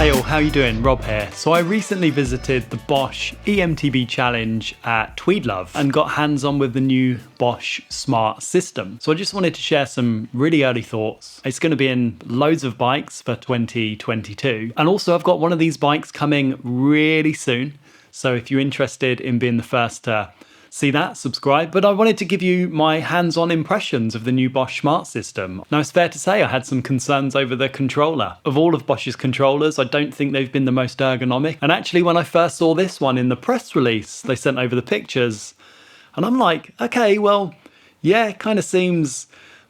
Hey all, how you doing? Rob here. So I recently visited the Bosch eMTB challenge at Tweedlove and got hands-on with the new Bosch Smart System. So I just wanted to share some really early thoughts. It's going to be in loads of bikes for 2022. And also I've got one of these bikes coming really soon. So if you're interested in being the first to see that, subscribe. But I wanted to give you my hands-on impressions of the new Bosch Smart System. Now it's fair to say I had some concerns over the controller. Of all of Bosch's controllers, I don't think they've been the most ergonomic. And actually when I first saw this one in the press release, they sent over the pictures, and I'm like, okay, well, yeah, it kind of seems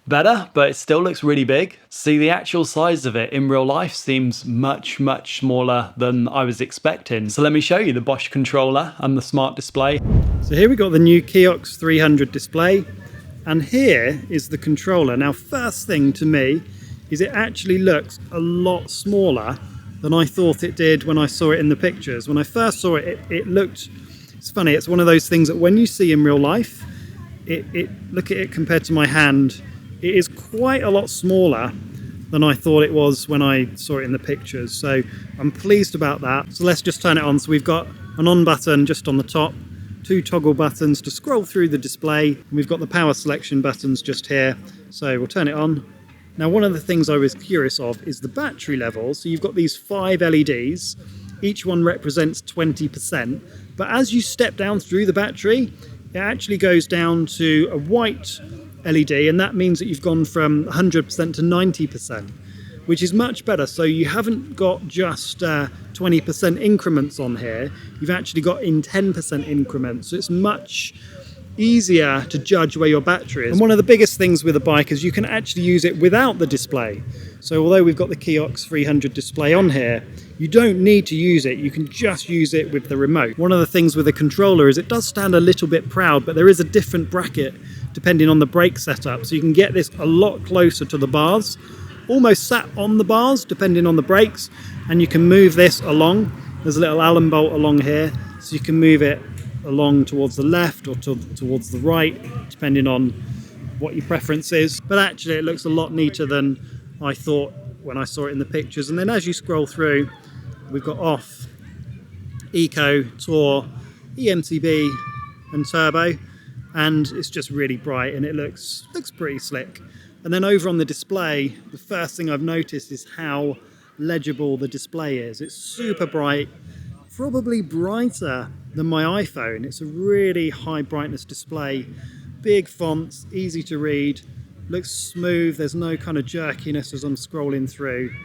better, but it still looks really big. See, the actual size of it in real life seems much smaller than I was expecting. So let me show you the Bosch controller and the smart display. So here we got the new Kiox 300 display, and here is the controller. Now, first thing to me is it actually looks a lot smaller than I thought it did when I saw it in the pictures. When I first saw it, it looked, it's funny, it's one of those things that when you see in real life, look at it compared to my hand, it is quite a lot smaller than I thought it was when I saw it in the pictures. So I'm pleased about that. So let's just turn it on. So we've got an on button just on the top, two toggle buttons to scroll through the display, and we've got the power selection buttons just here. So we'll turn it on. Now, one of the things I was curious of is the battery level. So you've got these 5 LEDs, each one represents 20%, but as you step down through the battery, it actually goes down to a white LED, and that means that you've gone from 100% to 90%, which is much better. So you haven't got just 20% increments on here, you've actually got in 10% increments, so it's much easier to judge where your battery is. And one of the biggest things with a bike is you can actually use it without the display. So although we've got the Kiox 300 display on here, you don't need to use it, you can just use it with the remote. One of the things with the controller is it does stand a little bit proud, but there is a different bracket depending on the brake setup, so you can get this a lot closer to the bars, almost sat on the bars depending on the brakes, and you can move this along. There's a little Allen bolt along here, so you can move it along towards the left or towards the right, depending on what your preference is. But actually it looks a lot neater than I thought when I saw it in the pictures. And then as you scroll through, we've got off, eco, tour, eMTB and turbo, and it's just really bright and it looks pretty slick. And then over on the display, the first thing I've noticed is how legible the display is. It's super bright, probably brighter than my iPhone. It's a really high brightness display, big fonts, easy to read, looks smooth, there's no kind of jerkiness as I'm scrolling through,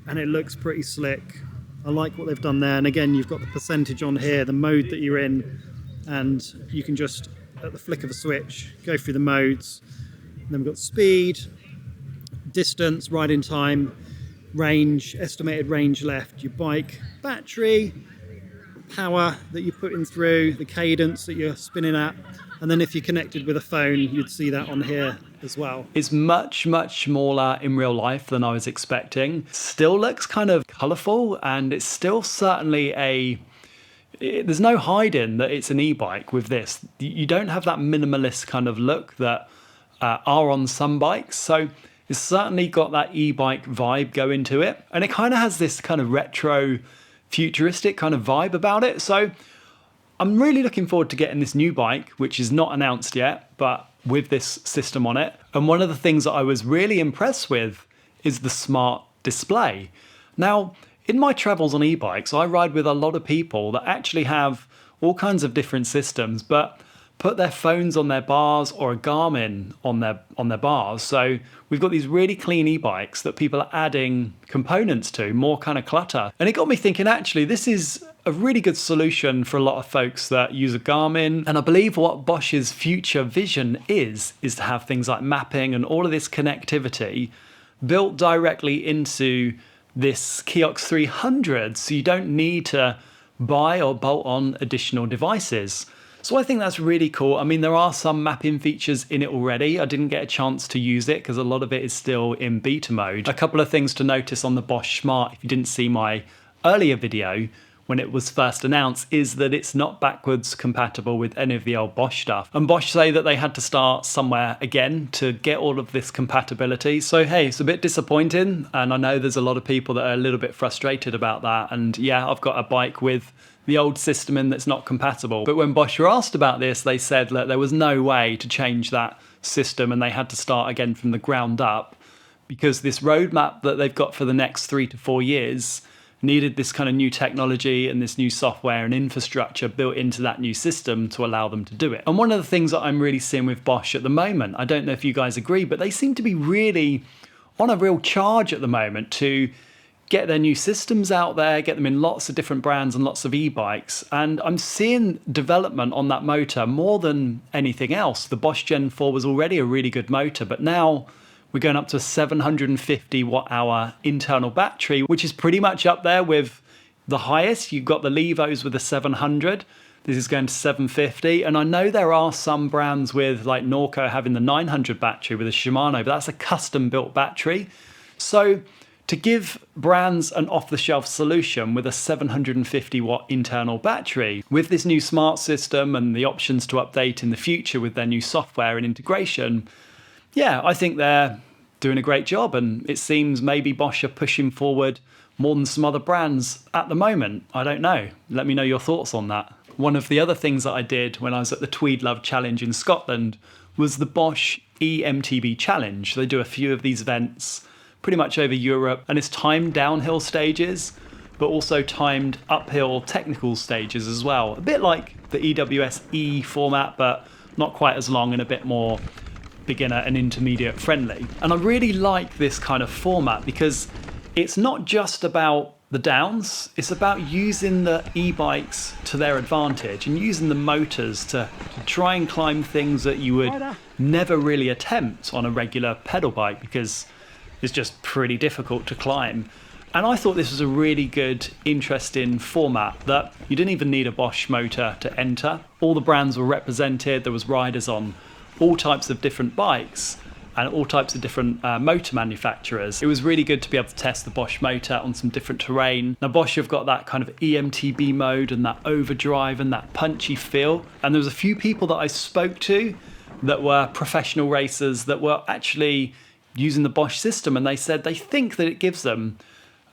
and it looks pretty slick. I like what they've done there. And again, you've got the percentage on here, the mode that you're in, and you can just, at the flick of a switch, go through the modes. And then we've got speed, distance, riding time, range, estimated range left, your bike, battery, power that you're putting through, the cadence that you're spinning at, and then if you're connected with a phone, you'd see that on here as well. It's much smaller in real life than I was expecting. Still looks kind of colourful, and it's still certainly there's no hiding that it's an e-bike with this. You don't have that minimalist kind of look that are on some bikes. So it's certainly got that e-bike vibe going to it. And it kind of has this kind of retro futuristic kind of vibe about it. So I'm really looking forward to getting this new bike, which is not announced yet, but with this system on it. And one of the things that I was really impressed with is the smart display. Now, in my travels on e-bikes, I ride with a lot of people that actually have all kinds of different systems, but put their phones on their bars or a Garmin on their bars. So we've got these really clean e-bikes that people are adding components to, more kind of clutter. And it got me thinking, actually, this is a really good solution for a lot of folks that use a Garmin. And I believe what Bosch's future vision is to have things like mapping and all of this connectivity built directly into this Kiox 300, so you don't need to buy or bolt on additional devices. So I think that's really cool. I mean, there are some mapping features in it already. I didn't get a chance to use it because a lot of it is still in beta mode. A couple of things to notice on the Bosch Smart, if you didn't see my earlier video, when it was first announced is that it's not backwards compatible with any of the old Bosch stuff. And Bosch say that they had to start somewhere again to get all of this compatibility. So hey, it's a bit disappointing, and I know there's a lot of people that are a little bit frustrated about that. And yeah, I've got a bike with the old system in that's not compatible. But when Bosch were asked about this, they said that there was no way to change that system and they had to start again from the ground up, because this roadmap that they've got for the next 3 to 4 years needed this kind of new technology and this new software and infrastructure built into that new system to allow them to do it. And one of the things that I'm really seeing with Bosch at the moment, I don't know if you guys agree, but they seem to be really on a real charge at the moment to get their new systems out there, get them in lots of different brands and lots of e-bikes. And I'm seeing development on that motor more than anything else. The Bosch Gen 4 was already a really good motor, but now we're going up to a 750 watt-hour internal battery, which is pretty much up there with the highest. You've got the Levos with a 700. This is going to 750. And I know there are some brands with, like Norco, having the 900 battery with a Shimano, but that's a custom-built battery. So to give brands an off-the-shelf solution with a 750 watt internal battery, with this new smart system and the options to update in the future with their new software and integration, yeah, I think they're doing a great job, and it seems maybe Bosch are pushing forward more than some other brands at the moment. I don't know. Let me know your thoughts on that. One of the other things that I did when I was at the Tweed Love Challenge in Scotland was the Bosch eMTB Challenge. They do a few of these events pretty much over Europe, and it's timed downhill stages, but also timed uphill technical stages as well. A bit like the ews-e format, but not quite as long and a bit more beginner and intermediate friendly. And I really like this kind of format because it's not just about the downs, it's about using the e-bikes to their advantage and using the motors to try and climb things that you would never really attempt on a regular pedal bike, because it's just pretty difficult to climb. And I thought this was a really good, interesting format that you didn't even need a Bosch motor to enter. All the brands were represented. There was riders on all types of different bikes and all types of different motor manufacturers. It was really good to be able to test the Bosch motor on some different terrain. Now Bosch have got that kind of eMTB mode and that overdrive and that punchy feel. And there was a few people that I spoke to that were professional racers that were actually using the Bosch system, and they said they think that it gives them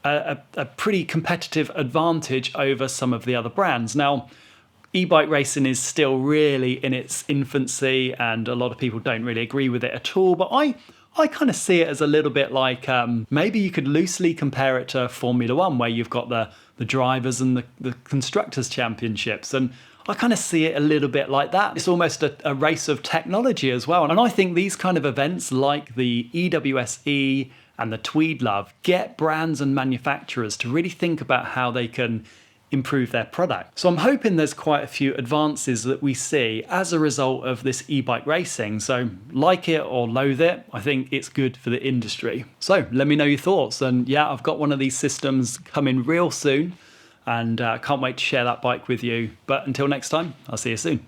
a pretty competitive advantage over some of the other brands. Now, e-bike racing is still really in its infancy, and a lot of people don't really agree with it at all, but I kind of see it as a little bit like maybe you could loosely compare it to Formula One, where you've got the drivers and the constructors championships, and I kind of see it a little bit like that. It's almost a race of technology as well. And I think these kind of events like the ews-e and the Tweed Love get brands and manufacturers to really think about how they can improve their product. So I'm hoping there's quite a few advances that we see as a result of this e-bike racing. So like it or loathe it, I think it's good for the industry. So let me know your thoughts. And yeah, I've got one of these systems coming real soon, and can't wait to share that bike with you. But until next time, I'll see you soon.